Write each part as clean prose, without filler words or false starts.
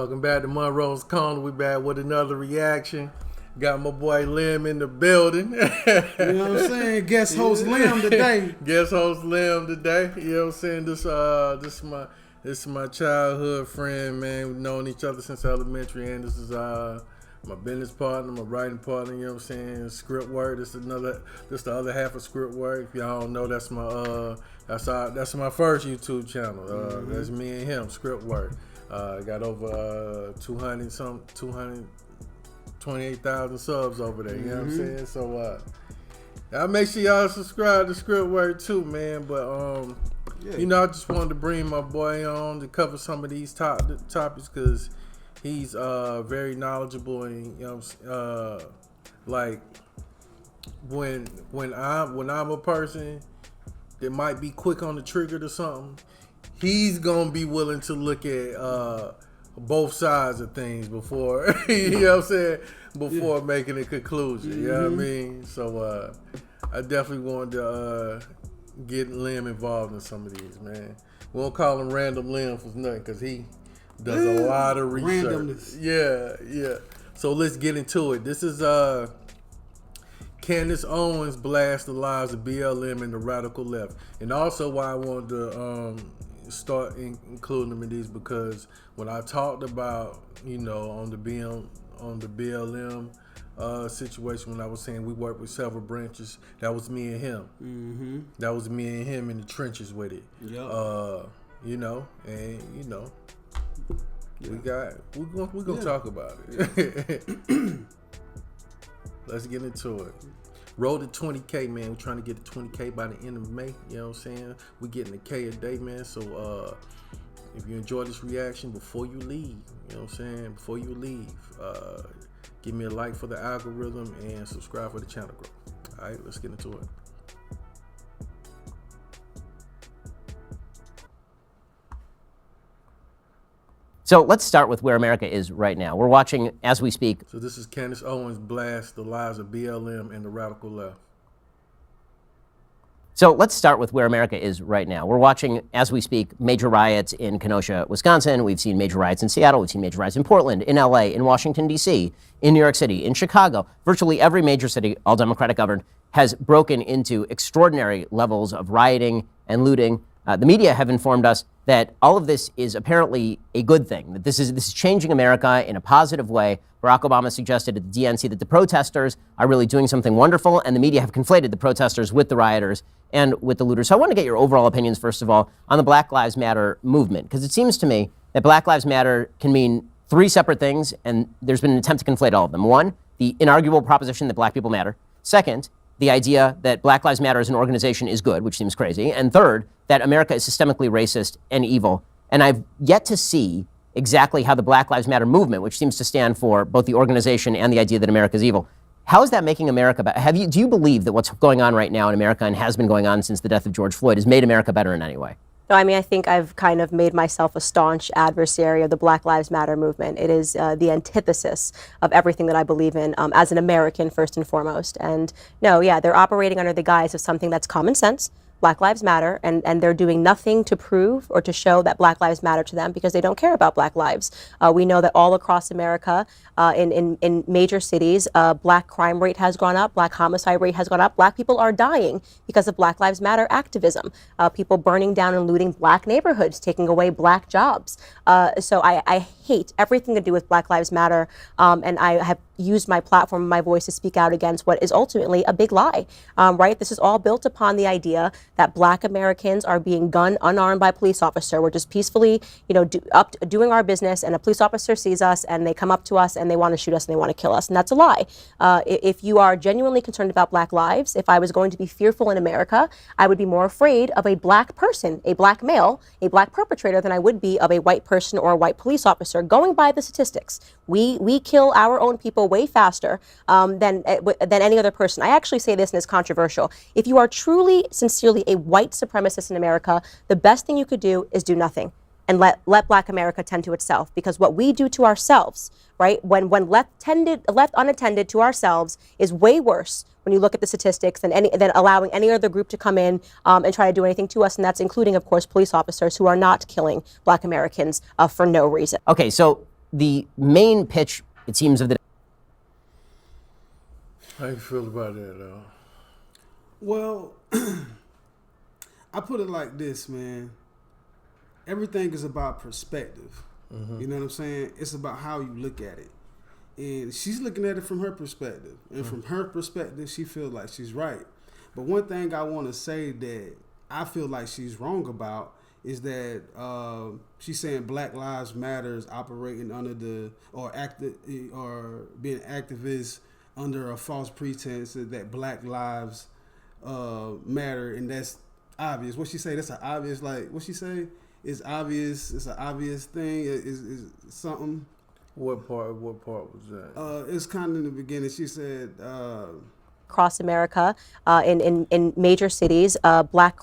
Welcome back to Munroe's Corner. We back with another reaction. Got my boy Lim in the building. You know what I'm saying? Guest host Lim today. Guest host Lim today. You know what I'm saying? This is my childhood friend, man. We've known each other since elementary, and this is my business partner, my writing partner. You know what I'm saying? Script work. This the other half of script work. If y'all don't know, that's my first YouTube channel. That's me and him, script work. Got over 228,000 subs over there. You know what I'm saying? So y'all make sure y'all subscribe to Script Work too, man. But you know, I just wanted to bring my boy on to cover some of these topics because he's very knowledgeable, and you know, like when I'm a person that might be quick on the trigger to something, he's gonna be willing to look at both sides of things before you know what I'm saying, before making a conclusion. You know what I mean? So I definitely wanted to get Lim involved in some of these, man. We won't call him Random Lim for nothing because he does a lot of research. Randomness. Yeah. So let's get into it. This is Candace Owens blasts the lives of BLM and the radical left. And also why I wanted to start including them in these, because when I talked about, you know, on the BLM situation, when I was saying we work with several branches, that was me and him. That was me and him in the trenches with it. You know, and you know, we're gonna talk about it. Let's get into it. Road to 20K, man. We're trying to get to 20K by the end of May. You know what I'm saying? We're getting a K a day, man. So if you enjoy this reaction, before you leave, you know what I'm saying? Before you leave, give me a like for the algorithm and subscribe for the channel growth. All right, let's get into it. So let's start with where America is right now. We're watching, as we speak. So this is Candace Owens blast the lives of BLM and the radical left. So let's start with where America is right now. We're watching, as we speak, major riots in Kenosha, Wisconsin. We've seen major riots in Seattle. We've seen major riots in Portland, in LA, in Washington, D.C., in New York City, in Chicago. Virtually every major city, all Democratic governed, has broken into extraordinary levels of rioting and looting. The media have informed us that all of this is apparently a good thing, that this is changing America in a positive way. Barack Obama suggested at the DNC that the protesters are really doing something wonderful, and the media have conflated the protesters with the rioters and with the looters. So I want to get your overall opinions, first of all, on the Black Lives Matter movement, because it seems to me that Black Lives Matter can mean three separate things, and there's been an attempt to conflate all of them. One, the inarguable proposition that black people matter. Second, the idea that Black Lives Matter as an organization is good, which seems crazy. And third, that America is systemically racist and evil. And I've yet to see exactly how the Black Lives Matter movement, which seems to stand for both the organization and the idea that America is evil, how is that making America better? Do you believe that what's going on right now in America and has been going on since the death of George Floyd has made America better in any way? No, I mean, I think I've kind of made myself a staunch adversary of the Black Lives Matter movement. It is the antithesis of everything that I believe in as an American, first and foremost. And no, yeah, they're operating under the guise of something that's common sense. Black Lives Matter, and they're doing nothing to prove or to show that Black lives matter to them because they don't care about Black lives. We know that all across America, in major cities, Black crime rate has gone up, Black homicide rate has gone up. Black people are dying because of Black Lives Matter activism. People burning down and looting Black neighborhoods, taking away Black jobs. So I hate everything to do with Black Lives Matter, and I have used my platform and my voice to speak out against what is ultimately a big lie, right? This is all built upon the idea that Black Americans are being gunned unarmed by a police officer. We're just peacefully, you know, doing our business, and a police officer sees us and they come up to us and they want to shoot us and they want to kill us. And that's a lie. If you are genuinely concerned about Black lives, if I was going to be fearful in America, I would be more afraid of a Black person, a Black male, a Black perpetrator than I would be of a white person or a white police officer. Going by the statistics, we kill our own people way faster than any other person. I actually say this, and it's controversial. If you are truly, sincerely a white supremacist in America, the best thing you could do is do nothing and let Black America tend to itself. Because what we do to ourselves, right, when left unattended to ourselves, is way worse when you look at the statistics than allowing any other group to come in and try to do anything to us. And that's including, of course, police officers who are not killing Black Americans for no reason. Okay, so the main pitch, it seems, of the How you feel about that, though? Well, I put it like this, man. Everything is about perspective. You know what I'm saying? It's about how you look at it. And she's looking at it from her perspective. And from her perspective, she feels like she's right. But one thing I want to say that I feel like she's wrong about is that she's saying Black Lives Matter is operating under or being activists under a false pretense that Black Lives matter, and that's obvious. What she say? That's an obvious. Like what she say? It's obvious. It's an obvious thing. Is something. What part was that? It's kind of in the beginning. She said. Across America, in major cities, black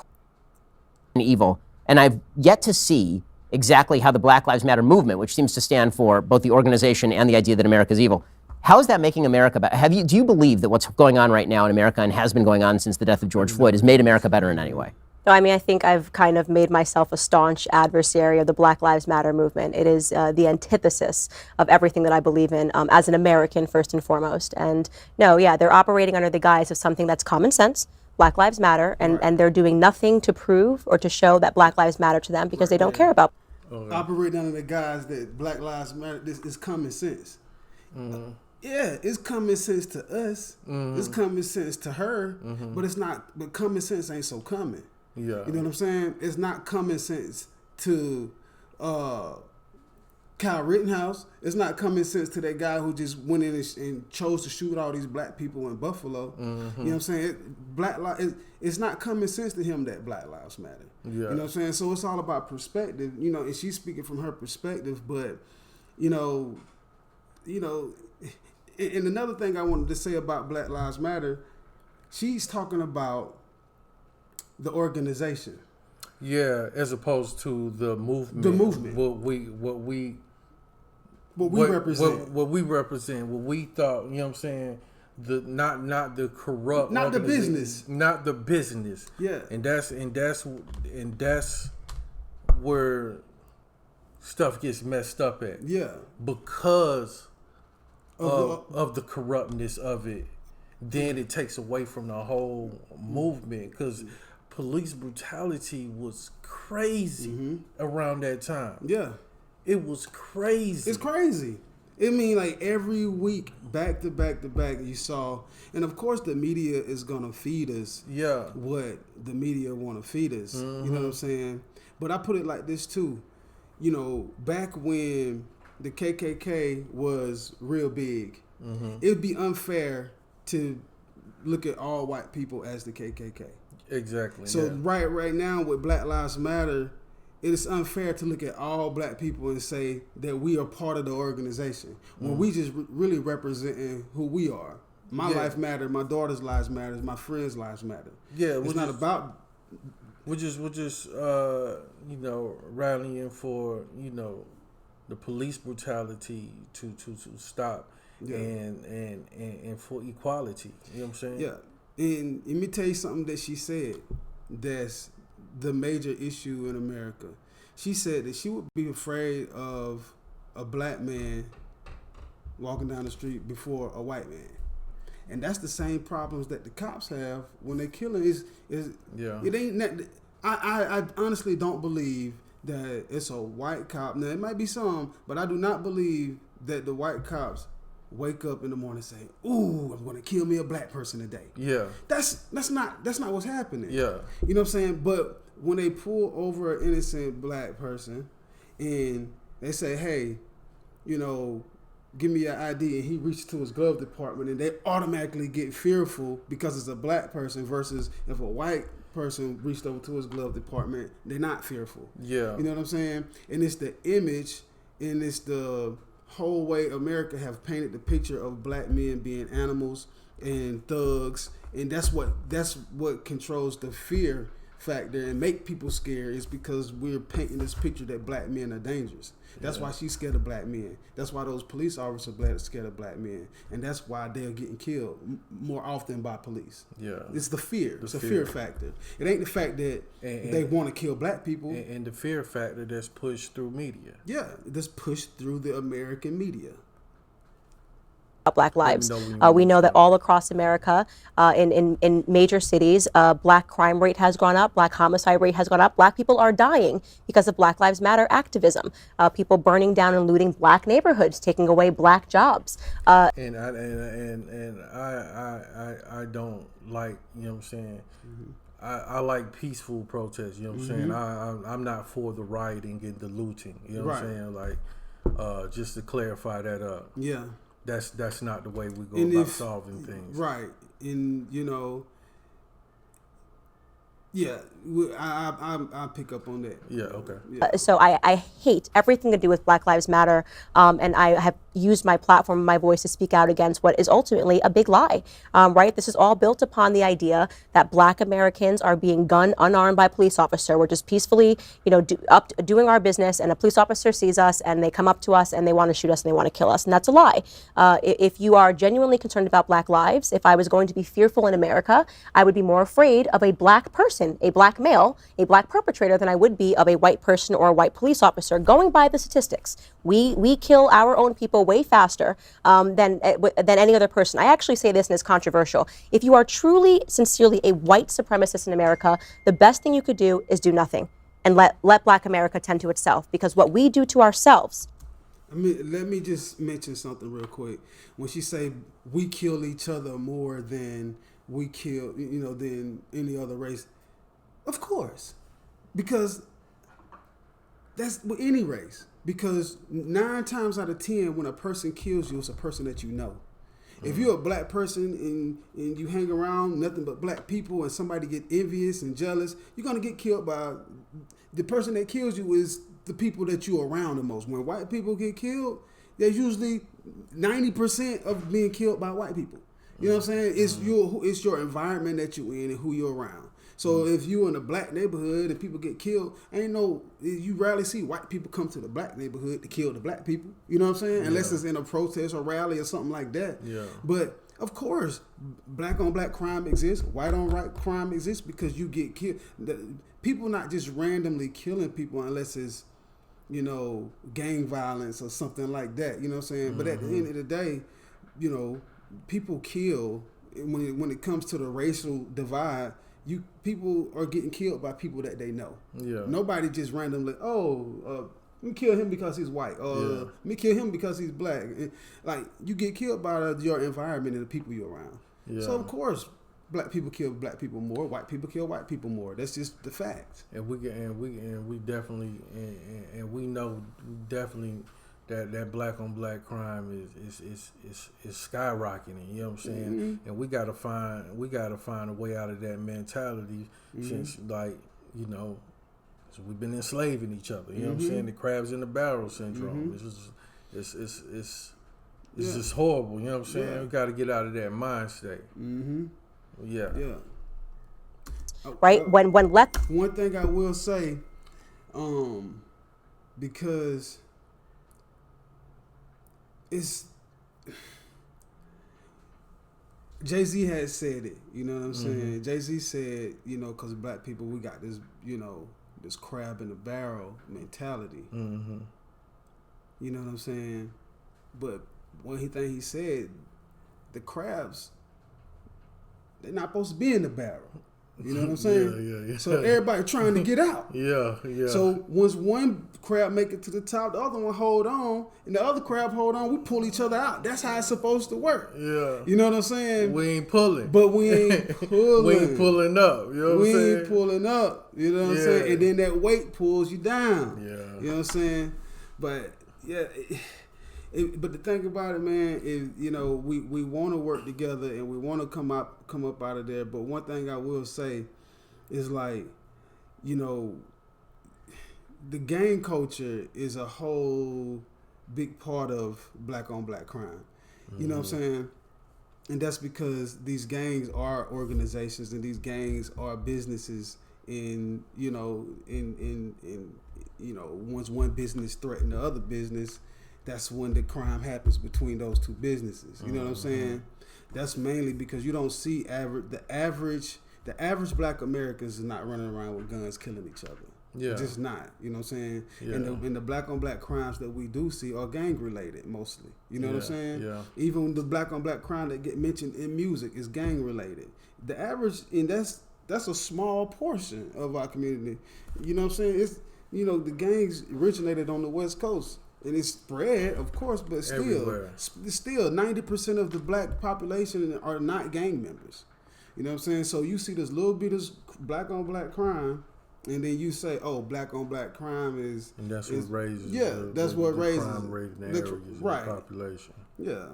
evil. And I've yet to see exactly how the Black Lives Matter movement, which seems to stand for both the organization and the idea that America is evil, how is that making America better? Do you believe that what's going on right now in America and has been going on since the death of George Floyd has made America better in any way? No, I mean, I think I've kind of made myself a staunch adversary of the Black Lives Matter movement. It is the antithesis of everything that I believe in as an American, first and foremost. And no, yeah, they're operating under the guise of something that's common sense. Black Lives Matter, and they're doing nothing to prove or to show that Black Lives matter to them because they don't care about. Operating under the guise that Black Lives Matter, this is common sense. Yeah, it's common sense to us. It's common sense to her, but it's not. But common sense ain't so common. Yeah, you know what I'm saying? It's not common sense to Kyle Rittenhouse. It's not common sense to that guy who just went in and chose to shoot all these black people in Buffalo. You know what I'm saying? It's not common sense to him that Black Lives Matter. Yeah. You know what I'm saying? So it's all about perspective. You know, and she's speaking from her perspective, but you know. And another thing I wanted to say about Black Lives Matter, she's talking about the organization. Yeah, as opposed to the movement. The movement. What we represent. What we represent. What we thought. You know what I'm saying? Not the corrupt. Not the business. Not the business. Yeah. And that's where stuff gets messed up at. Yeah. Because of the corruptness of it, then it takes away from the whole movement. Because police brutality was crazy around that time. Yeah. It was crazy. It's crazy. I mean, like every week, back to back to back, you saw, and of course the media is gonna feed us what the media want to feed us. You know what I'm saying? But I put it like this too. You know, back when the KKK was real big, it would be unfair to look at all white people as the KKK. Exactly. So right now with Black Lives Matter, it is unfair to look at all black people and say that we are part of the organization when we just really representing who we are. My life matters. My daughter's lives matters. My friends' lives matter. Yeah, it's not about. We're just rallying for the police brutality to stop and for equality. You know what I'm saying? Yeah, and let me tell you something that she said. That's the major issue in America. She said that she would be afraid of a black man walking down the street before a white man. And that's the same problems that the cops have when they're killing. It ain't. I honestly don't believe that it's a white cop. Now it might be some, but I do not believe that the white cops wake up in the morning and say, "Ooh, I'm going to kill me a black person today." Yeah, that's not what's happening. Yeah, you know what I'm saying. But when they pull over an innocent black person and they say, "Hey, give me your ID," and he reaches to his glove department, and they automatically get fearful because it's a black person versus if a white person reached over to his glove department, they're not fearful. Yeah, you know what I'm saying. And it's the image, and it's the whole way America have painted the picture of black men being animals and thugs, and that's what controls the fear factor and make people scared is because we're painting this picture that black men are dangerous. That's why she's scared of black men. That's why those police officers are scared of black men. And that's why they're getting killed more often by police. Yeah. It's the fear. It's a fear factor. It ain't the fact that they want to kill black people. And the fear factor that's pushed through media. Yeah, that's pushed through the American media. Black lives. We know that all across America, in major cities, black crime rate has gone up, black homicide rate has gone up. Black people are dying because of Black Lives Matter activism. People burning down and looting black neighborhoods, taking away black jobs. And I don't like, you know what I'm saying. I like peaceful protests. You know what I'm saying. I'm not for the rioting and the looting. You know what I'm saying. Like, just to clarify that up. Yeah. That's not the way we go and about solving things. Right. And, you know, yeah, I pick up on that. Yeah, okay. So I hate everything to do with Black Lives Matter, and I have used my platform and my voice to speak out against what is ultimately a big lie, right? This is all built upon the idea that black Americans are being gunned unarmed by a police officer. We're just peacefully, doing our business, and a police officer sees us and they come up to us and they want to shoot us and they want to kill us, and that's a lie. If you are genuinely concerned about black lives, if I was going to be fearful in America, I would be more afraid of a black person, a black male, a black perpetrator than I would be of a white person or a white police officer. Going by the statistics, we kill our own people way faster than any other person. I actually say this, and it's controversial. If you are truly, sincerely a white supremacist in America, the best thing you could do is do nothing and let black America tend to itself, because what we do to ourselves. Let me just mention something real quick. When she say we kill each other more than we kill, than any other race, of course, because that's with any race. Because 9 times out of 10, when a person kills you, it's a person that you know. If you're a black person and you hang around nothing but black people and somebody get envious and jealous, you're going to get killed by the person that kills you is the people that you're around the most. When white people get killed, there's usually 90% of being killed by white people. You know what I'm saying? It's your environment that you're in and who you're around. So if you're in a black neighborhood and people get killed, you rarely see white people come to the black neighborhood to kill the black people. You know what I'm saying? Yeah. Unless it's in a protest or rally or something like that. Yeah. But of course, black on black crime exists. White on white crime exists because you get killed. People not just randomly killing people unless it's, gang violence or something like that. You know what I'm saying? Mm-hmm. But at the end of the day, people kill when it comes to the racial divide. People are getting killed by people that they know. Yeah. Nobody just randomly, let me kill him because he's white. Let me kill him because he's black. Like, you get killed by your environment and the people you're around. Yeah. So of course, black people kill black people more. White people kill white people more. That's just the fact. And we definitely know that black on black crime is skyrocketing. You know what I'm saying? Mm-hmm. And we gotta find a way out of that mentality. Mm-hmm. Since so we've been enslaving each other. You know what I'm saying? The crabs in the barrel syndrome. Mm-hmm. It's just horrible. You know what I'm saying? We gotta get out of that mind state. Mm-hmm. Yeah. Right. When one thing I will say, because it's Jay-Z has said it, you know what I'm saying? Jay-Z said, because black people, we got this, this crab in the barrel mentality. Mm-hmm. You know what I'm saying? But one thing he said, the crabs, they're not supposed to be in the barrel. You know what I'm saying? Yeah. So everybody trying to get out. Yeah. So once one crab make it to the top, the other one hold on, and the other crab hold on, we pull each other out. That's how it's supposed to work. Yeah. You know what I'm saying? We ain't pulling. But we ain't pulling. We ain't pulling up. You know what I'm saying? We ain't pulling up. You know what I'm saying? And then that weight pulls you down. Yeah. You know what I'm saying? But but the thing about it, man, is we want to work together and we want to come up out of there. But one thing I will say is the gang culture is a whole big part of black on black crime. You know what I'm saying? And that's because these gangs are organizations and these gangs are businesses and once one business threatens the other business, that's when the crime happens between those two businesses. You know what I'm saying? That's mainly because you don't see the average black Americans is not running around with guns killing each other. Yeah. Just not. You know what I'm saying? Yeah. And the black on black crimes that we do see are gang related mostly. You know what I'm saying? Yeah. Even the black on black crime that get mentioned in music is gang related. The average, and that's a small portion of our community. You know what I'm saying? It's, the gangs originated on the West Coast. And it's spread, of course, but still, everywhere. Still 90% of the black population are not gang members. You know what I'm saying? So you see this little bit of black on black crime, and then you say, "Oh, black on black crime is," and that's what raises. Yeah, that's what raises crime rate in the areas of the population. Yeah.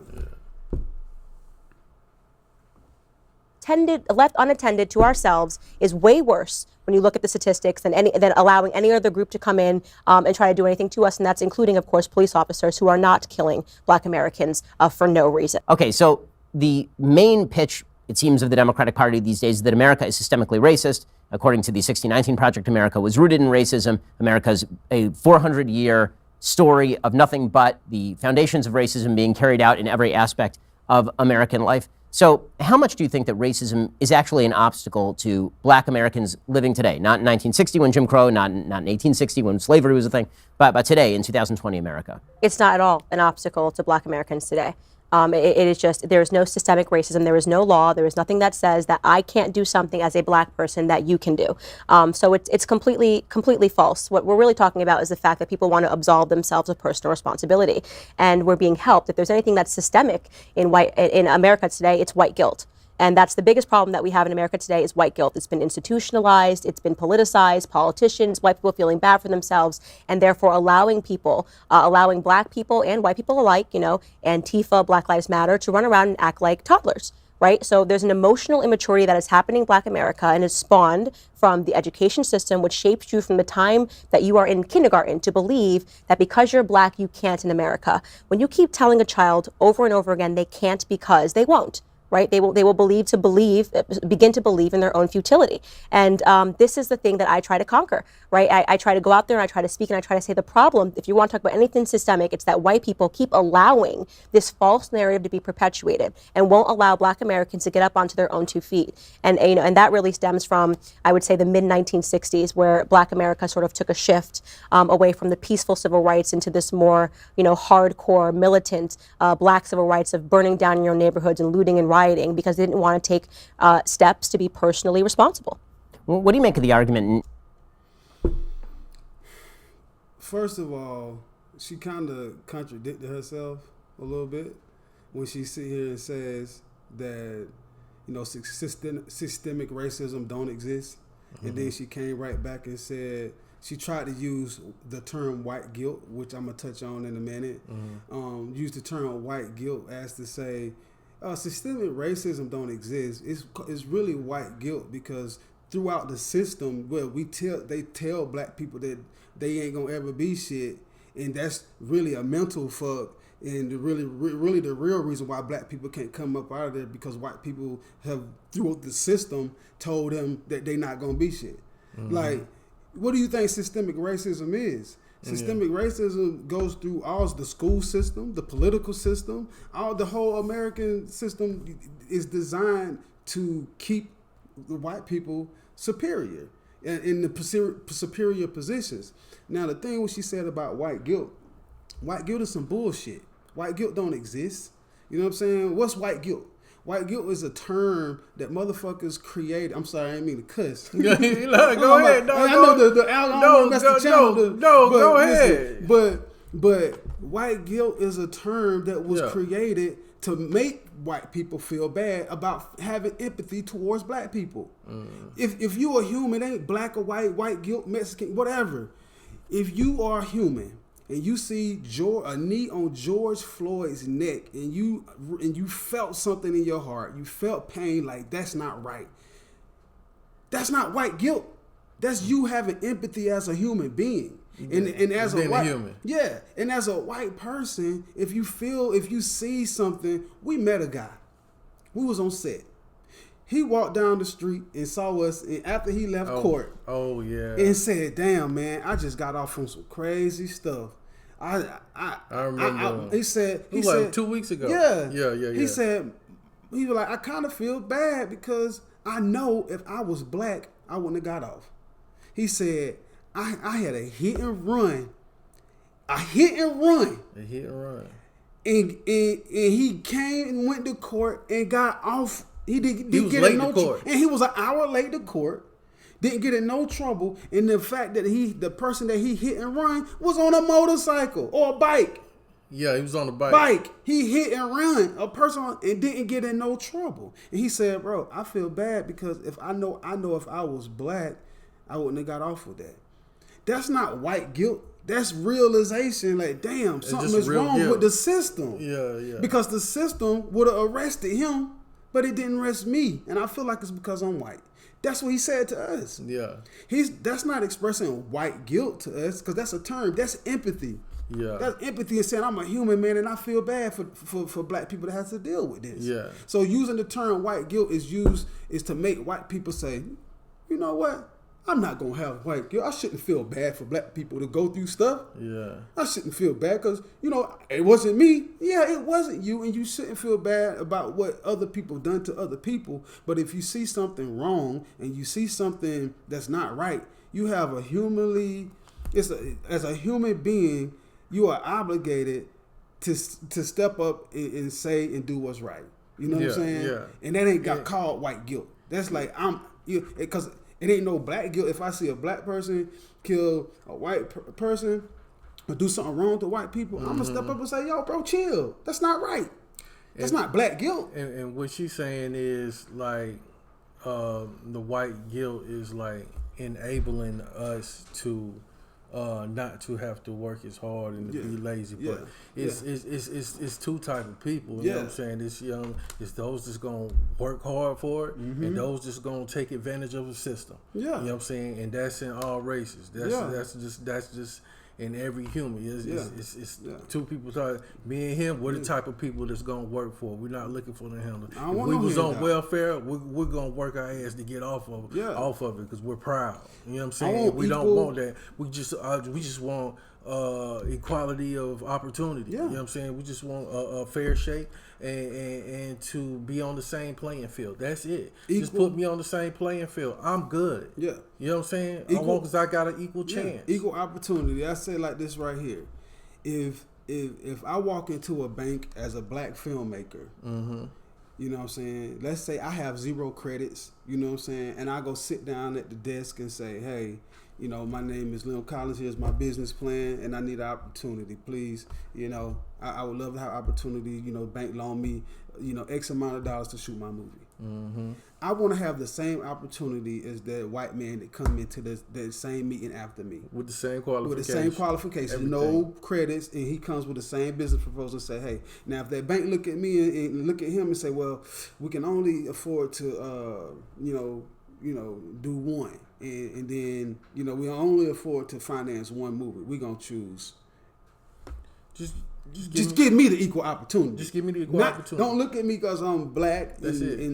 Left unattended to ourselves is way worse when you look at the statistics than allowing any other group to come in and try to do anything to us, and that's including, of course, police officers who are not killing black Americans for no reason. Okay, so the main pitch, it seems, of the Democratic Party these days is that America is systemically racist. According to the 1619 Project, America was rooted in racism. America's a 400-year story of nothing but the foundations of racism being carried out in every aspect of American life. So how much do you think that racism is actually an obstacle to black Americans living today? Not in 1960 when Jim Crow, not in 1860 when slavery was a thing, but today in 2020 America. It's not at all an obstacle to black Americans today. It is just, there is no systemic racism. There is no law. There is nothing that says that I can't do something as a black person that you can do. So it's completely false. What we're really talking about is the fact that people want to absolve themselves of personal responsibility. And we're being helped. If there's anything that's systemic in America today, it's white guilt. And that's the biggest problem that we have in America today is white guilt. It's been institutionalized, it's been politicized, politicians, white people feeling bad for themselves, and therefore allowing black people and white people alike, Antifa, Black Lives Matter, to run around and act like toddlers, right? So there's an emotional immaturity that is happening in black America and is spawned from the education system, which shapes you from the time that you are in kindergarten to believe that because you're black, you can't in America. When you keep telling a child over and over again they can't because they won't. Right? They will begin to believe in their own futility. And this is the thing that I try to conquer, right? I try to go out there and I try to speak and I try to say the problem, if you want to talk about anything systemic, it's that white people keep allowing this false narrative to be perpetuated and won't allow black Americans to get up onto their own 2 feet. And that really stems from, I would say, the mid-1960s, where black America sort of took a shift away from the peaceful civil rights into this more, hardcore, militant black civil rights of burning down your neighborhoods and looting and rioting because they didn't want to take steps to be personally responsible. Well, what do you make of the argument? First of all, she kind of contradicted herself a little bit when she sit here and says that systemic racism don't exist, and then she came right back and said she tried to use the term white guilt, which I'm gonna touch on in a minute. Use the term white guilt as to say systemic racism don't exist. It's really white guilt because throughout the system, where they tell black people that they ain't gonna ever be shit, and that's really a mental fuck. And really the real reason why black people can't come up out of there because white people have throughout the system told them that they not gonna be shit. Like, what do you think systemic racism is? Systemic racism goes through all the school system, the political system, the whole American system is designed to keep the white people superior in the superior positions. Now, the thing what she said about white guilt is some bullshit. White guilt don't exist. You know what I'm saying? What's white guilt? White guilt is a term that motherfuckers create. I'm sorry, I didn't mean to cuss. Go ahead. Go ahead. But white guilt is a term that was created to make white people feel bad about having empathy towards black people. If you are human, ain't black or white guilt, Mexican, whatever. If you are human and you see a knee on George Floyd's neck and you felt something in your heart, you felt pain, like that's not right. That's not white guilt. That's you having empathy as a human being. And as a white human. Yeah. And as a white person, if you see something, we met a guy. We was on set. He walked down the street and saw us and after he left court. Oh yeah. And said, "Damn, man, I just got off from some crazy stuff." I remember. He said 2 weeks ago. Yeah. He said he was like, "I kind of feel bad because I know if I was black, I wouldn't have got off." He said, "I had a hit and run." And he came and went to court and got off. He didn't get in no trouble. And he was an hour late to court. Didn't get in no trouble. And the fact that the person that he hit and run was on a motorcycle or a bike. Yeah, he was on a bike. He hit and run a person and didn't get in no trouble. And he said, "Bro, I feel bad because if I know if I was black, I wouldn't have got off with that." That's not white guilt. That's realization. Like, damn, something is wrong with the system. Yeah. Because the system would have arrested him, but it didn't arrest me. And I feel like it's because I'm white. That's what he said to us. Yeah. That's not expressing white guilt to us, because that's a term. That's empathy. Yeah. That's empathy and saying I'm a human, man, and I feel bad for black people that have to deal with this. Yeah. So using the term white guilt is to make white people say, you know what? I'm not going to have white guilt. I shouldn't feel bad for black people to go through stuff. Yeah. I shouldn't feel bad because, it wasn't me. Yeah, it wasn't you. And you shouldn't feel bad about what other people done to other people. But if you see something wrong and you see something that's not right, you have as a human being, you are obligated to step up and say and do what's right. You know what I'm saying? Yeah. And that ain't got called white guilt. That's like, because it ain't no black guilt. If I see a black person kill a white person or do something wrong to white people, I'm going to step up and say, "Yo, bro, chill. That's not right." That's not black guilt. And what she's saying is like the white guilt is like enabling us to not to have to work as hard and to be lazy. But it's two type of people. You know what I'm saying? It's those that's gonna work hard for it, and those that's gonna take advantage of the system. Yeah. You know what I'm saying? And that's in all races. That's just in every human. It's two people. Me and him, we're the type of people that's gonna work for it. We're not looking for the handle. If we was on welfare, we're gonna work our ass to get off of it because we're proud. You know what I'm saying? We don't want that. We just want equality of opportunity. You know what I'm saying? We just want a fair shake and to be on the same playing field. That's it. Just put me on the same playing field. I'm good. Yeah. You know what I'm saying? As long as I got an equal chance. Equal opportunity. I say like this right here. If I walk into a bank as a black filmmaker, you know what I'm saying? Let's say I have 0 credits, you know what I'm saying? And I go sit down at the desk and say, "Hey, my name is Leon Collins. Here's my business plan, and I need an opportunity, please. I would love to have opportunity. Bank loan me, X amount of dollars to shoot my movie. I want to have the same opportunity as that white man that come into the same meeting after me with the same qualifications. Everything. No credits, and he comes with the same business proposal and say, "Hey, now if that bank look at me and look at him and say, well, we can only afford to, do one." And then, we only afford to finance one movie. We're going to choose. Just give me the equal opportunity. Just give me the equal opportunity. Don't look at me because I'm black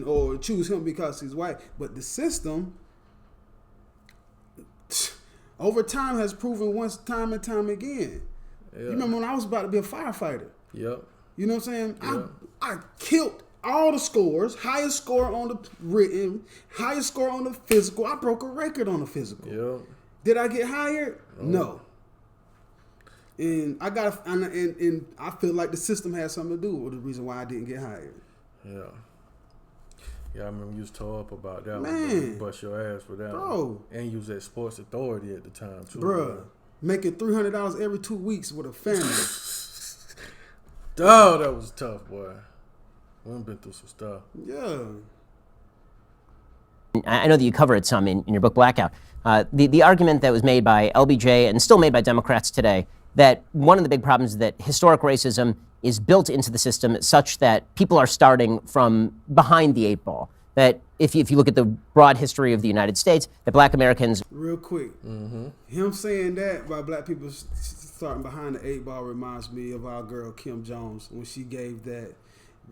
or choose him because he's white. But the system, over time, has proven time and time again. Yeah. You remember when I was about to be a firefighter? Yep. You know what I'm saying? Yep. I killed all the scores, highest score on the written, highest score on the physical. I broke a record on the physical. Yep. Did I get hired? No. And I feel like the system had something to do with the reason why I didn't get hired. Yeah. Yeah, I remember you was tore up about that. Man. One. You bust your ass for that. Bro. One. And you was at Sports Authority at the time too. Bruh. Making $300 every 2 weeks with a family. Oh, that was tough, boy. We've been through some stuff. Yeah. I know that you cover it some in your book Blackout. The argument that was made by LBJ and still made by Democrats today, that one of the big problems is that historic racism is built into the system such that people are starting from behind the 8 ball. That if you look at the broad history of the United States, that black Americans... Real quick, him saying that by black people starting behind the 8 ball reminds me of our girl Kim Jones when she gave that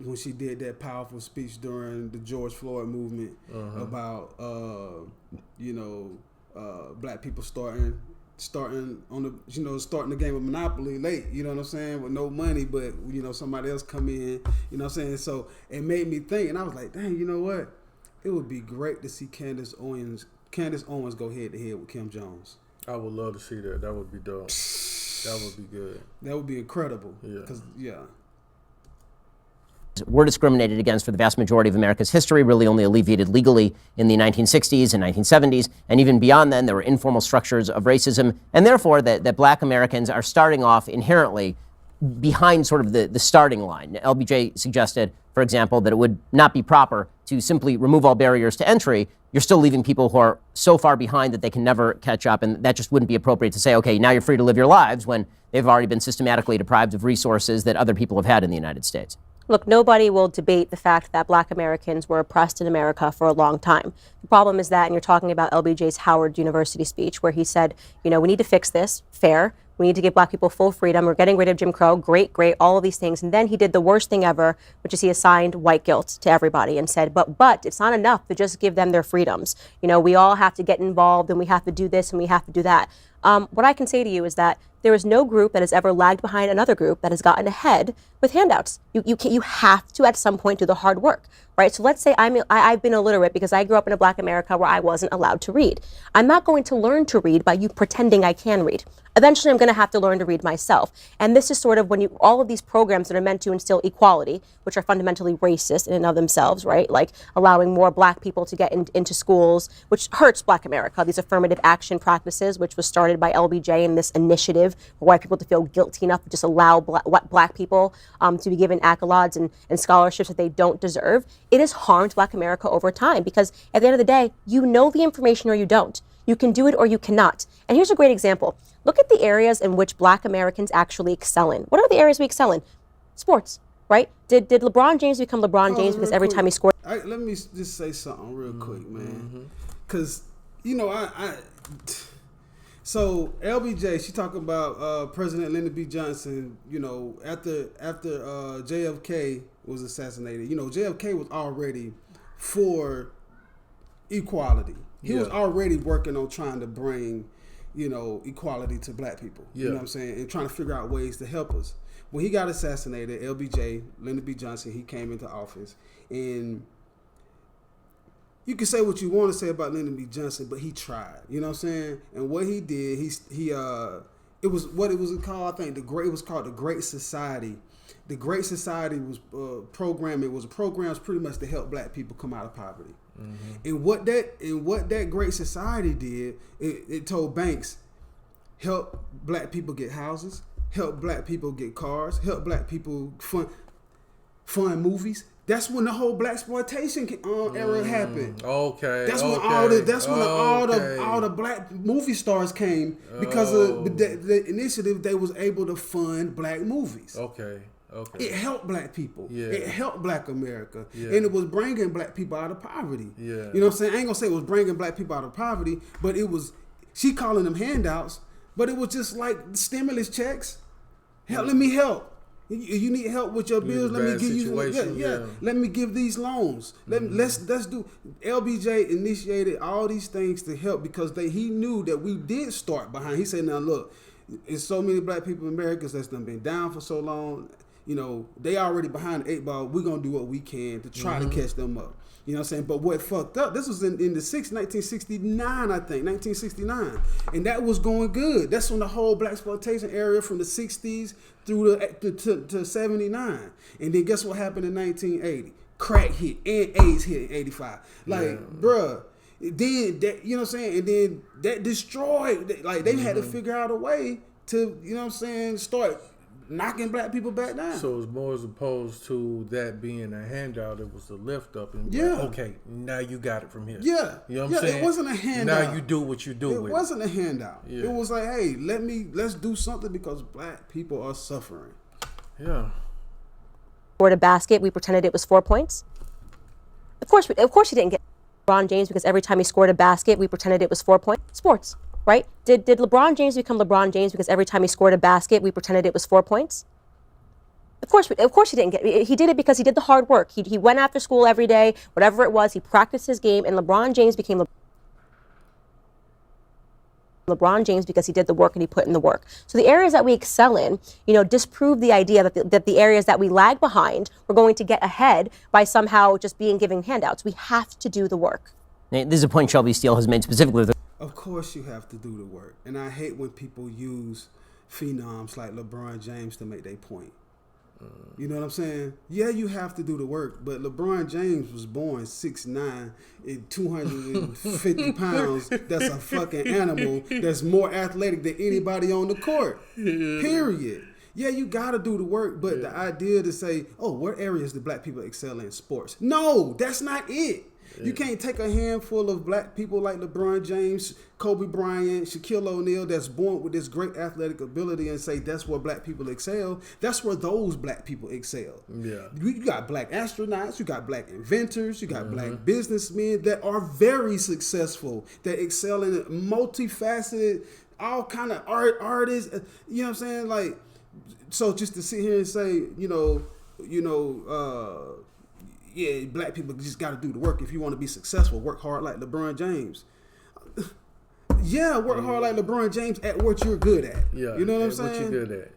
when she did that powerful speech during the George Floyd movement about black people starting on the starting the game of Monopoly late, you know what I'm saying, with no money, but somebody else come in, you know what I'm saying. So it made me think, and I was like, dang, you know what? It would be great to see Candace Owens go head to head with Kim Jones. I would love to see that. That would be dope. That would be good. That would be incredible. Yeah. Were discriminated against for the vast majority of America's history, really only alleviated legally in the 1960s and 1970s. And even beyond then, there were informal structures of racism. And therefore, that black Americans are starting off inherently behind sort of the starting line. LBJ suggested, for example, that it would not be proper to simply remove all barriers to entry. You're still leaving people who are so far behind that they can never catch up. And that just wouldn't be appropriate to say, okay, now you're free to live your lives when they've already been systematically deprived of resources that other people have had in the United States. Look, nobody will debate the fact that black Americans were oppressed in America for a long time. The problem is that, and you're talking about LBJ's Howard University speech, where he said, we need to fix this, fair. We need to give black people full freedom. We're getting rid of Jim Crow. Great, all of these things. And then he did the worst thing ever, which is he assigned white guilt to everybody and said, but it's not enough to just give them their freedoms. We all have to get involved, and we have to do this and we have to do that. What I can say to you is that there is no group that has ever lagged behind another group that has gotten ahead with handouts. You have to at some point do the hard work, right? So let's say I've been illiterate because I grew up in a black America where I wasn't allowed to read. I'm not going to learn to read by you pretending I can read. Eventually, I'm going to have to learn to read myself. And this is sort of when all of these programs that are meant to instill equality, which are fundamentally racist in and of themselves, right? Like allowing more black people to get into schools, which hurts black America. These affirmative action practices, which was started by LBJ in this initiative for white people to feel guilty enough to just allow black people to be given accolades and scholarships that they don't deserve. It has harmed black America over time because at the end of the day, you know the information or you don't. You can do it or you cannot. And here's a great example. Look at the areas in which black Americans actually excel in. What are the areas we excel in? Sports, right? Did LeBron James become LeBron James because every time he scored? Let me just say something real quick, man. Because, so LBJ, she talking about President Lyndon B. Johnson, after JFK was assassinated. JFK was already for equality. He was already working on trying to bring, equality to black people. You know what I'm saying? And trying to figure out ways to help us. When he got assassinated, LBJ, Lyndon B. Johnson, he came into office. And you can say what you want to say about Lyndon B. Johnson, but he tried. You know what I'm saying? And what he did, it was what it was called, I think, it was called the Great Society. The Great Society was programmed. It was programs pretty much to help black people come out of poverty. And what that Great Society did, it told banks, help black people get houses, help black people get cars, help black people fund movies. That's when the whole blaxploitation era happened. Okay. That's when all the black movie stars came because of the initiative. They was able to fund black movies. Okay. It helped black people. Yeah. It helped black America. Yeah. And it was bringing black people out of poverty. Yeah. You know what I'm saying? I ain't gonna say it was bringing black people out of poverty, but it was, she calling them handouts, but it was just like stimulus checks. Let me help. You need help with your bills. Let me give you Let me give these loans. Let's do. LBJ initiated all these things to help because he knew that we did start behind. He said, now look, it's so many black people in America that's done been down for so long. They already behind the 8 ball. We're going to do what we can to try to catch them up. You know what I'm saying? But what fucked up, this was in the 1969, I think, 1969. And that was going good. That's when the whole blaxploitation area from the 60s through to 79. And then guess what happened in 1980? Crack hit and AIDS hit in 85. Bruh. Then that, you know what I'm saying? And then that destroyed, they had to figure out a way to, you know what I'm saying, start knocking black people back down. So it's more as opposed to that being a handout, it was a lift up and okay, now you got it from here. Yeah. You know what I'm saying? It wasn't a handout. Now you do what you do with it. It wasn't a handout. Yeah. It was like, hey, let's do something because black people are suffering. Yeah. Scored a basket, we pretended it was 4 points. Of course he didn't get LeBron James because every time he scored a basket, we pretended it was 4 points. Sports. Right? Did LeBron James become LeBron James because every time he scored a basket, we pretended it was 4 points? Of course he didn't get it. He did it because he did the hard work. He went after school every day, whatever it was. He practiced his game, and LeBron James became LeBron James because he did the work and he put in the work. So the areas that we excel in, disprove the idea that the areas that we lag behind, we're going to get ahead by somehow just giving handouts. We have to do the work. This is a point Shelby Steele has made specifically. Of course you have to do the work. And I hate when people use phenoms like LeBron James to make their point. You know what I'm saying? Yeah, you have to do the work, but LeBron James was born 6'9" and 250 pounds. That's a fucking animal that's more athletic than anybody on the court. Period. Yeah, you got to do the work, but the idea to say, oh, what areas do black people excel in sports? No, that's not it. You can't take a handful of black people like LeBron James, Kobe Bryant, Shaquille O'Neal that's born with this great athletic ability and say that's where black people excel. That's where those black people excel. Yeah. You got black astronauts, you got black inventors, you got black businessmen that are very successful, that excel in multifaceted, all kind of artists. You know what I'm saying? Like, so just to sit here and say, yeah, black people just got to do the work. If you want to be successful, work hard like LeBron James. Yeah, work hard like LeBron James at what you're good at. Yeah, you know what I'm saying? What you're good at.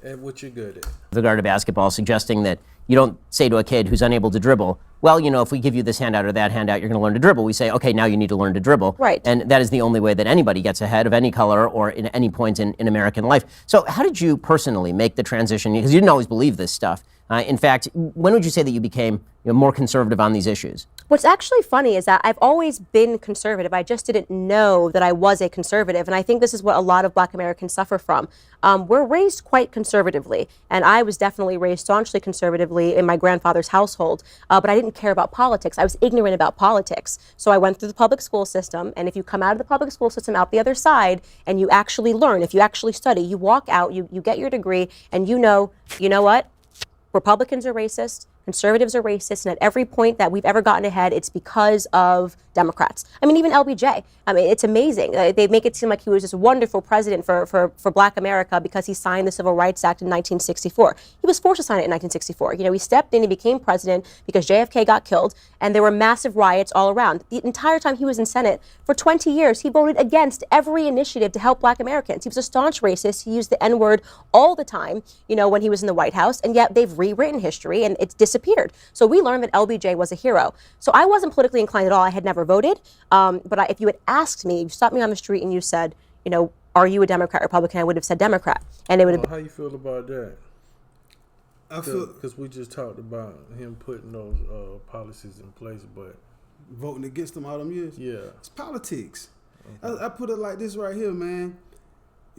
Yeah. At what you're good at. The guard of basketball suggesting that you don't say to a kid who's unable to dribble, well, if we give you this handout or that handout, you're going to learn to dribble. We say, okay, now you need to learn to dribble. Right. And that is the only way that anybody gets ahead of any color or in any point in American life. So how did you personally make the transition? Because you didn't always believe this stuff. In fact, when would you say that you became more conservative on these issues? What's actually funny is that I've always been conservative. I just didn't know that I was a conservative. And I think this is what a lot of black Americans suffer from. We're raised quite conservatively. And I was definitely raised staunchly conservatively in my grandfather's household. But I didn't care about politics. I was ignorant about politics. So I went through the public school system. And if you come out of the public school system out the other side and you actually learn, if you actually study, you walk out, you get your degree, and you know what? Republicans are racist, conservatives are racist, and at every point that we've ever gotten ahead, it's because of Democrats. I mean, even LBJ. I mean, it's amazing. They make it seem like he was this wonderful president for black America because he signed the Civil Rights Act in 1964. He was forced to sign it in 1964. He stepped in and became president because JFK got killed, and there were massive riots all around. The entire time he was in Senate, for 20 years, he voted against every initiative to help black Americans. He was a staunch racist. He used the N-word all the time, when he was in the White House, and yet they've rewritten history, and it's disappeared. So we learned that LBJ was a hero. So I wasn't politically inclined at all. I had never voted. But if you had asked me, you stopped me on the street and you said, are you a Democrat, Republican? I would have said Democrat. And it would have been. How you feel about that? Because we just talked about him putting those policies in place, but voting against them all them years. Yeah, it's politics. Okay. I put it like this right here, man.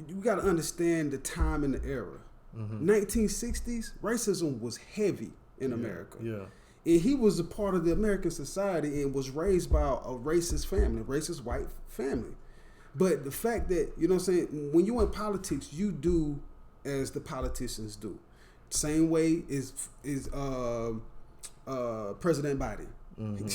You got to understand the time and the era. 1960s, racism was heavy in America. Yeah. And he was a part of the American society and was raised by a racist family, racist white family. But the fact that, when you're in politics, you do as the politicians do. Same way is President Biden. Mm-hmm.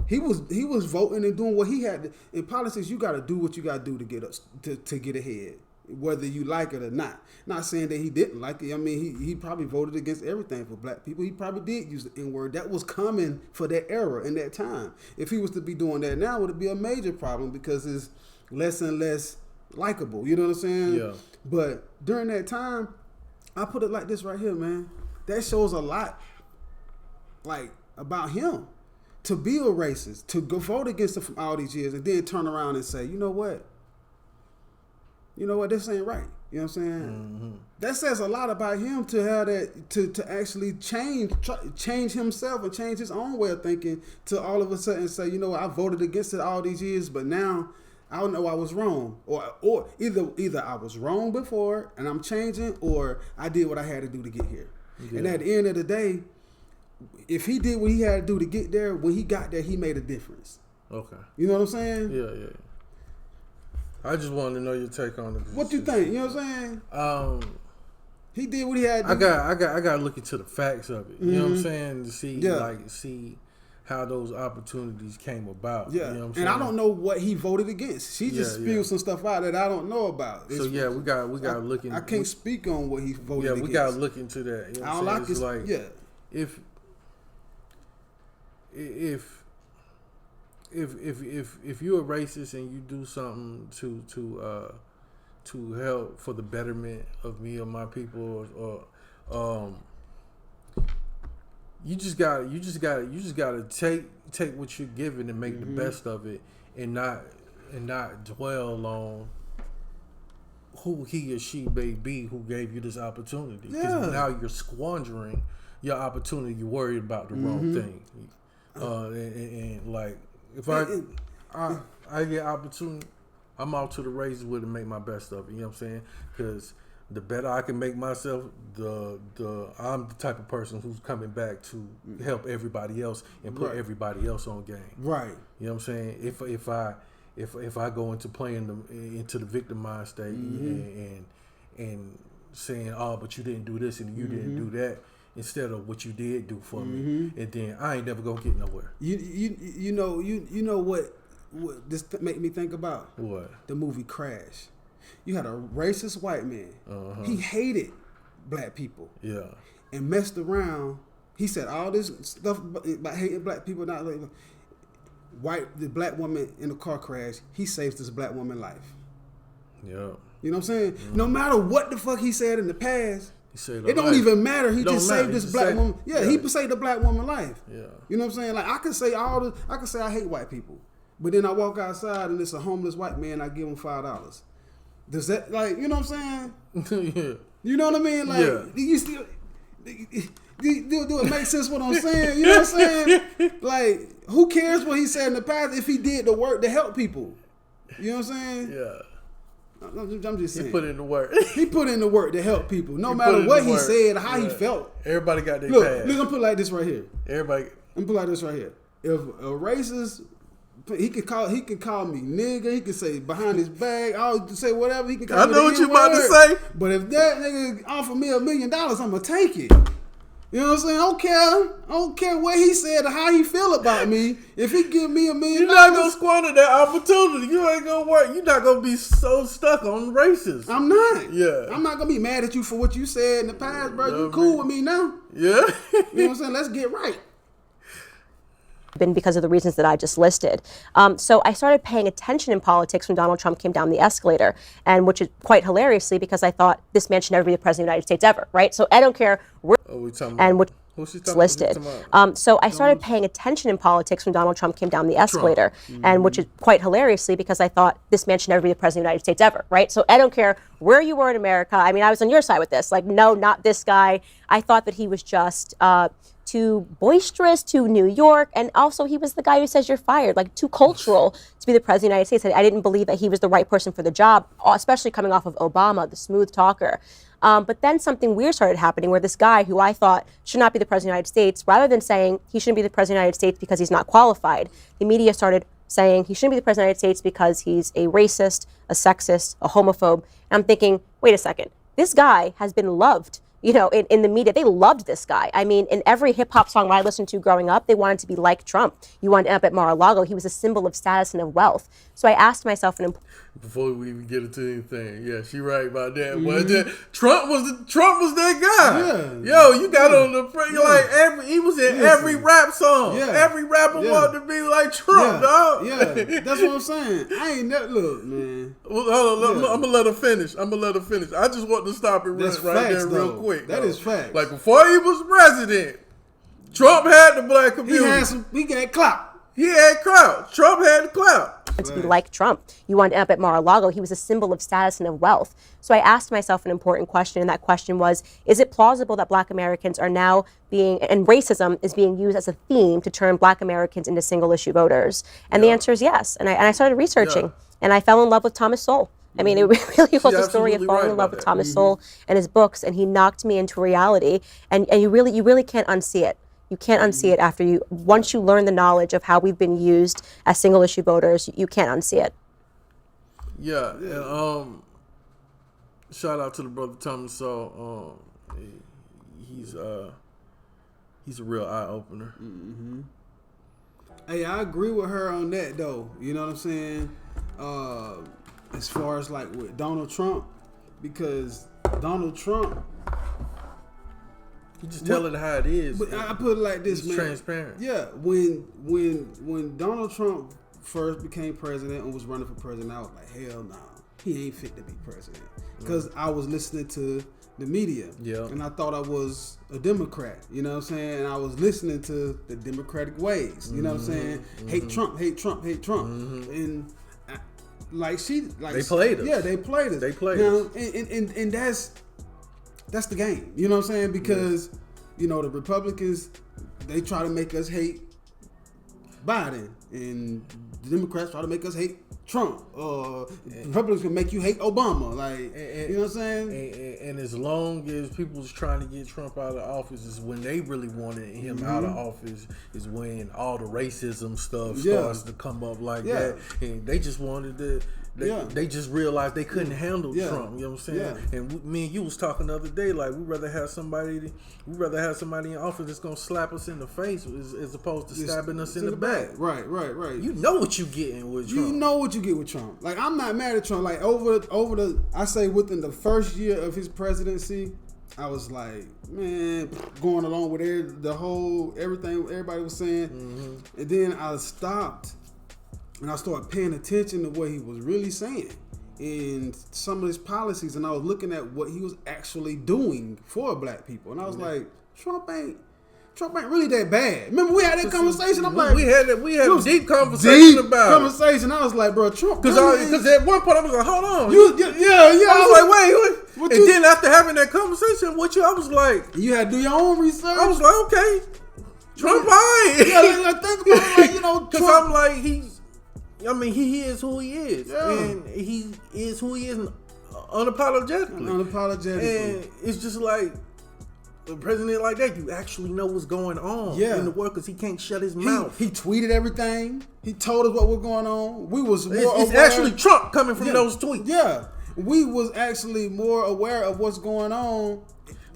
He was voting and doing what he had to. In politics, you got to do what you got to do to get us to get ahead, whether you like it or not. Not saying that he didn't like it. I mean, he probably voted against everything for black people. He probably did use the N-word. That was common for that era and that time. If he was to be doing that now, it would be a major problem because it's less and less likable. You know what I'm saying? Yeah. But during that time, I put it like this right here, man. That shows a lot, about him. To be a racist, to go vote against him from all these years, and then turn around and say, you know what, this ain't right. You know what I'm saying? Mm-hmm. That says a lot about him to have that, to actually change himself and change his own way of thinking to all of a sudden say, I voted against it all these years, but now I know I was wrong. Or either I was wrong before and I'm changing, or I did what I had to do to get here. Yeah. And at the end of the day, if he did what he had to do to get there, when he got there, he made a difference. Okay. You know what I'm saying? Yeah. I just wanted to know your take on it. What you think? You know what I'm saying? He did what he had to do. I got to look into the facts of it. You know what I'm saying? To see, see how those opportunities came about. Yeah, you know what I'm and saying? I don't know what he voted against. She just spewed some stuff out that I don't know about. So yeah, we got to look into. I can't speak on what he voted against. Yeah, we got to look into that. You know All what I I'm saying? can, It's like if you're a racist and you do something to help for the betterment of me or my people, or you just gotta take what you're given and make the best of it, and not dwell on who he or she may be who gave you this opportunity. Because now you're squandering your opportunity. You're worried about the wrong thing. And like if I get opportunity, I'm out to the races with it and make my best of it. You know what I'm saying? Because the better I can make myself, I'm the type of person who's coming back to help everybody else and put everybody else on game. Right. You know what I'm saying? If I go into playing into the victimized state and saying, oh, but you didn't do this and you didn't do that, instead of what you did do for me, and then I ain't never gonna get nowhere. You know what this make me think about? What? The movie Crash. You had a racist white man. He hated black people. Yeah. And messed around. He said all this stuff about hating black people. Not like the black woman in a car crash. He saves this black woman's life. Yeah. You know what I'm saying? No matter what the fuck he said in the past, it don't life. Even matter. He just matter. saved this black woman. Yeah, he saved the black woman's life. Yeah. You know what I'm saying? Like I can say I hate white people, but then I walk outside and it's a homeless white man. I give him $5. Does that you know what I'm saying? Yeah. You know what I mean? Like you still do it make sense what I'm saying? You know what I'm saying? Like who cares what he said in the past if he did the work to help people? You know what I'm saying? Yeah. I'm just saying. He put in the work. He put in the work to help people, no matter what he said or how he felt. Everybody got their Look, pass. I'm gonna put it like this right here. I'm gonna put it like this right here. If a racist, he can call me nigga. He can say behind his back. I'll say whatever. He can call me. I know what you about to say. But if that nigga offer me $1 million, I'm gonna take it. You know what I'm saying? I don't care what he said or how he feel about me. If he give me $1 million, you're not gonna squander that opportunity. You ain't gonna work. You're not gonna be so stuck on racism. I'm not. Yeah. I'm not gonna be mad at you for what you said in the past, bro. You cool with me now? Yeah. You know what I'm saying? Let's get right. Been because of the reasons that I just listed. So I started paying attention in politics when Donald Trump came down the escalator, and which is quite hilariously because I thought this man should never be the president of the United States ever, right? So I don't care where and which listed. So I started paying attention in politics when Donald Trump came down the escalator, and which is quite hilariously because I thought this man should never be the president of the United States ever, right? So I don't care where you were in America. I mean, I was on your side with this. Like, no, not this guy. I thought that he was just too boisterous, too New York, and also he was the guy who says you're fired, like too cultural to be the president of the United States. I didn't believe that he was the right person for the job, especially coming off of Obama, the smooth talker. But then something weird started happening where this guy who I thought should not be the president of the United States, rather than saying he shouldn't be the president of the United States because he's not qualified, the media started saying he shouldn't be the president of the United States because he's a racist, a sexist, a homophobe. And I'm thinking, wait a second, this guy has been loved. You know, in the media, they loved this guy. I mean, in every hip hop song I listened to growing up, they wanted to be like Trump. You wanted to end up at Mar-a-Lago. He was a symbol of status and of wealth. So I asked myself before we even get into anything, yeah, she right about that. Trump was that guy. Yeah. Yo, you got on the like he was in every rap song. Yeah. Every rapper wanted to be like Trump, dog. Yeah, that's what I'm saying. I ain't never look, man. Well, hold on, I'm gonna let her finish. I just want to stop it right there real quick. That is fact. Like before he was president, Trump had the black community. He got clout. He had clout. Trump had the clout. To be like Trump. You wanted to end up at Mar-a-Lago. He was a symbol of status and of wealth. So I asked myself an important question, and that question was, is it plausible that black Americans are now and racism is being used as a theme to turn black Americans into single-issue voters? And the answer is yes. And I started researching, and I fell in love with Thomas Sowell. I mean, it really was a story of falling in love with Thomas Sowell and his books, and he knocked me into reality. And you really can't unsee it. You can't unsee it once you learn the knowledge of how we've been used as single issue voters, you can't unsee it. Yeah, and shout out to the brother Thomas Sowell. He's a real eye opener. Hey, I agree with her on that though. You know what I'm saying? As far as like with Donald Trump, because Donald Trump, you just tell it how it is. But I put it like this, It's man. transparent. Yeah, when Donald Trump first became president and was running for president, I was like, hell no, he ain't fit to be president. Because I was listening to the media, and I thought I was a Democrat. You know what I'm saying? And I was listening to the Democratic ways. You know what I'm saying? Hate Trump, hate Trump, hate Trump, and they played us. Yeah, they played us. They played us. And that's the game. You know what I'm saying? Because you know the Republicans, they try to make us hate Biden, and the Democrats try to make us hate Trump. Republicans can make you hate Obama. Like, you know what I'm saying? And as long as people was trying to get Trump out of office, is when they really wanted him out of office. Is when all the racism stuff starts to come up like that, and they just wanted to. They just realized they couldn't handle Trump. You know what I'm saying? And me and you was talking the other day, like we'd rather have somebody in office that's gonna slap us in the face as opposed to stabbing us in the back. Right. You know what you getting with Trump. You know what you get with Trump. Like, I'm not mad at Trump. Like I say within the first year of his presidency, I was like, man, going along with everything everybody was saying, and then I stopped. And I started paying attention to what he was really saying and some of his policies, and I was looking at what he was actually doing for black people, and I was like, Trump ain't really that bad. Remember we had that conversation? I'm like, we had a deep conversation about it. I was like, bro, Trump. Because at one point I was like, hold on. I was like, wait. And then after having that conversation with you, I was like, you had to do your own research. I was like, okay, Trump, right? Yeah, think about it, like, you know, because I'm like, he is who he is, and he is who he is unapologetically. And it's just like a president like that, you actually know what's going on in the world because he can't shut his mouth. He tweeted everything. He told us what was going on. We was it's actually Trump coming from those tweets. Yeah, we was actually more aware of what's going on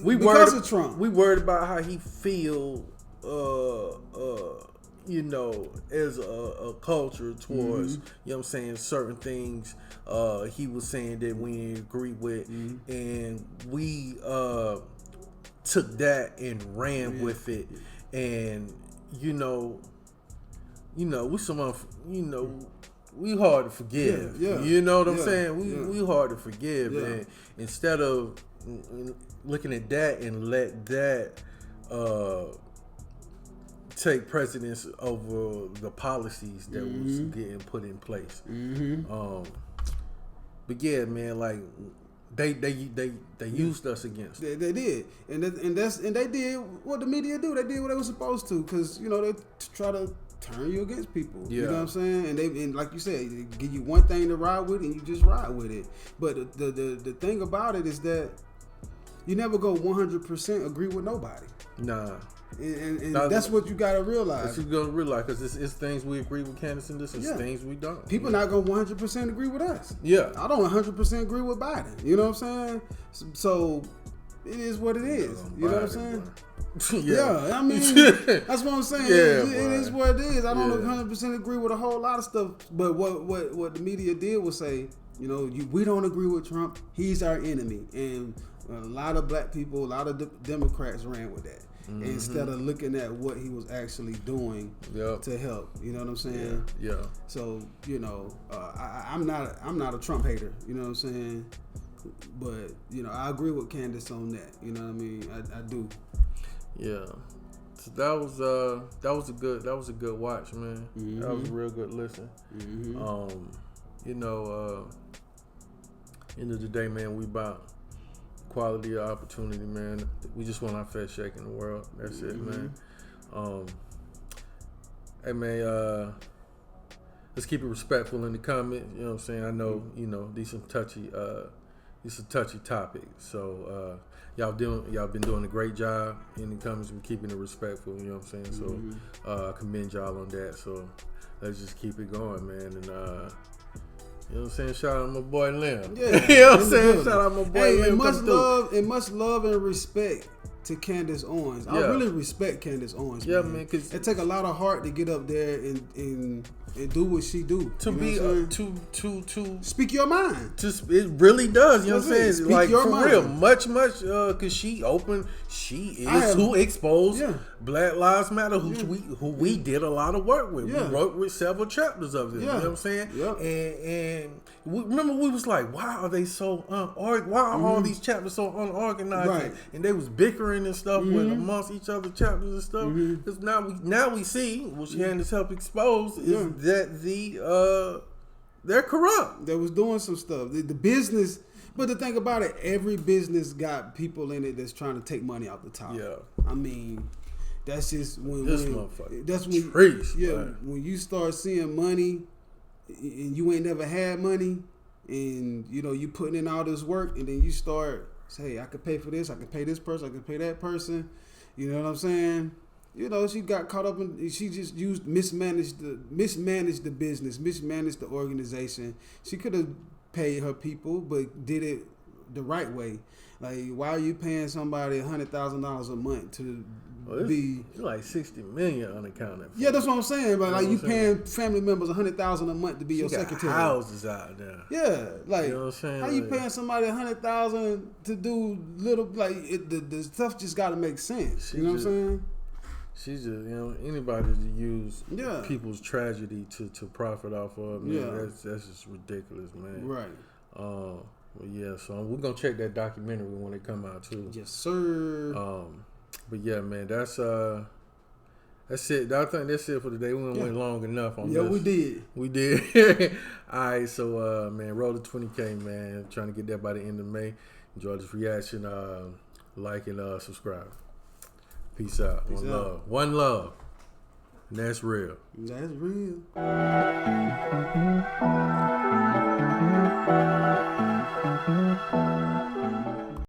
because of Trump. We worried about how he feel. You know, as a culture towards, you know what I'm saying, certain things he was saying that we agree with, and we took that and ran with it, and you know, we someone, we hard to forgive. You know what I'm saying? We hard to forgive, and instead of looking at that and let that take precedence over the policies that was getting put in place. But yeah, man, like they used us against them. They did, and they did what the media do. They did what they were supposed to, because they try to turn you against people. You know what I'm saying? And like you said, they give you one thing to ride with, and you just ride with it. But the thing about it is that you never go 100% agree with nobody. Nah. And that's what you gotta realize. That's what you gotta realize, because it's things we agree with Candace and this, is things we don't. People not gonna 100% agree with us. Yeah, I don't 100% agree with Biden. You know what I'm saying? So it is what it is. You know what I'm saying? I mean, that's what I'm saying. It is what it is. I don't 100% agree with a whole lot of stuff. But what the media did was say, we don't agree with Trump. He's our enemy, and a lot of black people, a lot of Democrats ran with that. Instead of looking at what he was actually doing to help. You know what I'm saying? Yeah. So, I'm not a Trump hater, you know what I'm saying? But, I agree with Candace on that. You know what I mean? I do. Yeah. So that was a good watch, man. That was a real good listen. End of the day, man, we about quality of opportunity, man. We just want our fair shake in the world. That's it, man. Hey, man, let's keep it respectful in the comments. You know what I'm saying? I know, these some touchy topics. So y'all been doing a great job in the comments with keeping it respectful. You know what I'm saying? So I commend y'all on that. So let's just keep it going, man. And you know what I'm saying? Shout out my boy Lim. Yeah. You know what I'm saying? Shout out my boy Lim. And much love and respect to Candace Owens. I Yeah. really respect Candace Owens. Yeah, man. man, 'cause it take a lot of heart to get up there and do what she do. to You know be what I'm saying? to Speak your mind. it really does, you know what I'm That's it. saying? Speak Like your for mind. real, much cause she is who exposed Yeah. Black Lives Matter, who we did a lot of work with. Yeah. We wrote with several chapters of it. Yeah. You know what I'm saying? Yeah. And remember we was like, why are they so unorganized? Why are all these chapters so unorganized? Right. And they was bickering and stuff with amongst each other chapters and stuff. Because now we see, which Candace helped expose, is that they're corrupt. That was doing some stuff. The business, but the thing about it, every business got people in it that's trying to take money out the top. Yeah. I mean, that's just when This motherfucker. that's when Trees, yeah, right. when you start seeing money and you ain't never had money, and you know you putting in all this work, and then you start say, I could pay for this, I could pay this person, I could pay that person. You know what I'm saying? You know, she got caught up in. She just mismanaged the business, mismanaged the organization. She could have paid her people, but did it the right way. Like, why are you paying somebody $100,000 a month to be? It's like 60 million unaccounted for. Yeah, that's what I'm saying. But like, know you what I'm paying family members $100,000 a month to be your She got secretary. houses out there. Yeah, like, You know what I'm saying? how you Like- paying somebody $100,000 to do little the stuff just got to make sense. You know what I'm saying? She's just, anybody to use Yeah. people's tragedy to profit off of, man, Yeah. that's just ridiculous, man. Right. Well, yeah, so we're gonna check that documentary when it come out too. Yes, sir. But yeah, man, that's it. I think that's it for today. We went long enough on this. Yeah, we did. We did. All right, so man, roll to 20K, man. Trying to get that by the end of May. Enjoy this reaction. Like and subscribe. Peace out. Peace One out. love. One love. And that's real. That's real.